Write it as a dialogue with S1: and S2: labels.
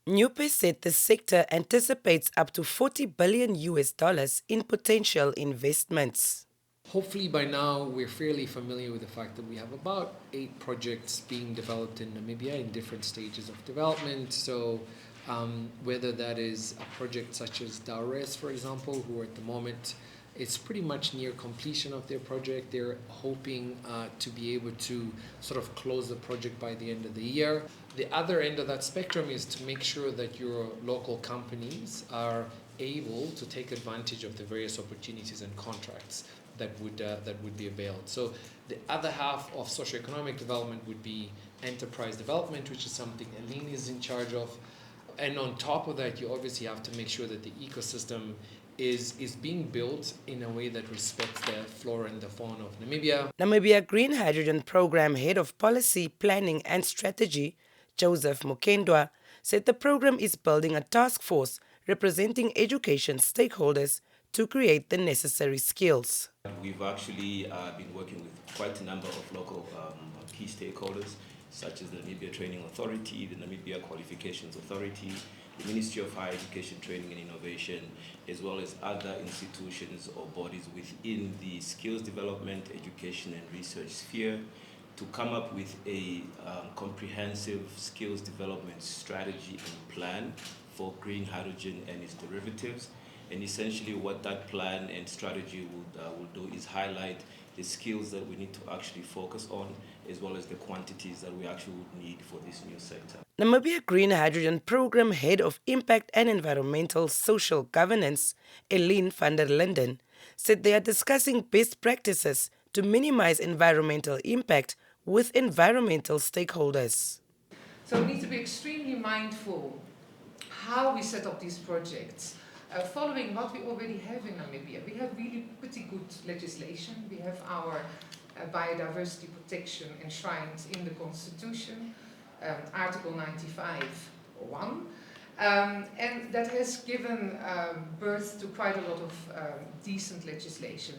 S1: Mnyupe said the sector anticipates up to $40 billion in potential investments.
S2: Hopefully by now we're fairly familiar with the fact that we have about 8 projects being developed in Namibia in different stages of development. So whether that is a project such as Daures, for example, who at the moment it's pretty much near completion of their project. They're hoping to be able to sort of close the project by the end of the year. The other end of that spectrum is to make sure that your local companies are able to take advantage of the various opportunities and contracts that would be availed. So the other half of socioeconomic development would be enterprise development, which is something Aline is in charge of. And on top of that, you obviously have to make sure that the ecosystem is being built in a way that respects the flora and the fauna of Namibia.
S1: Namibia Green Hydrogen Programme Head of Policy, Planning and Strategy, Joseph Mukendwa, said the program is building a task force representing education stakeholders to create the necessary skills.
S3: We've actually been working with quite a number of local key stakeholders, such as the Namibia Training Authority, the Namibia Qualifications Authority, the Ministry of Higher Education, Training and Innovation, as well as other institutions or bodies within the skills development, education and research sphere, to come up with a comprehensive skills development strategy and plan for green hydrogen and its derivatives. And essentially what that plan and strategy will do is highlight the skills that we need to actually focus on, as well as the quantities that we actually would need for this new sector.
S1: Namibia Green Hydrogen Programme Head of Impact and Environmental Social Governance, Aline van der Linden, said they are discussing best practices to minimize environmental impact with environmental stakeholders.
S4: So we need to be extremely mindful how we set up these projects. Following what we already have in Namibia, we have really pretty good legislation. We have our biodiversity protection enshrined in the Constitution, Article 95(1), and that has given birth to quite a lot of decent legislation.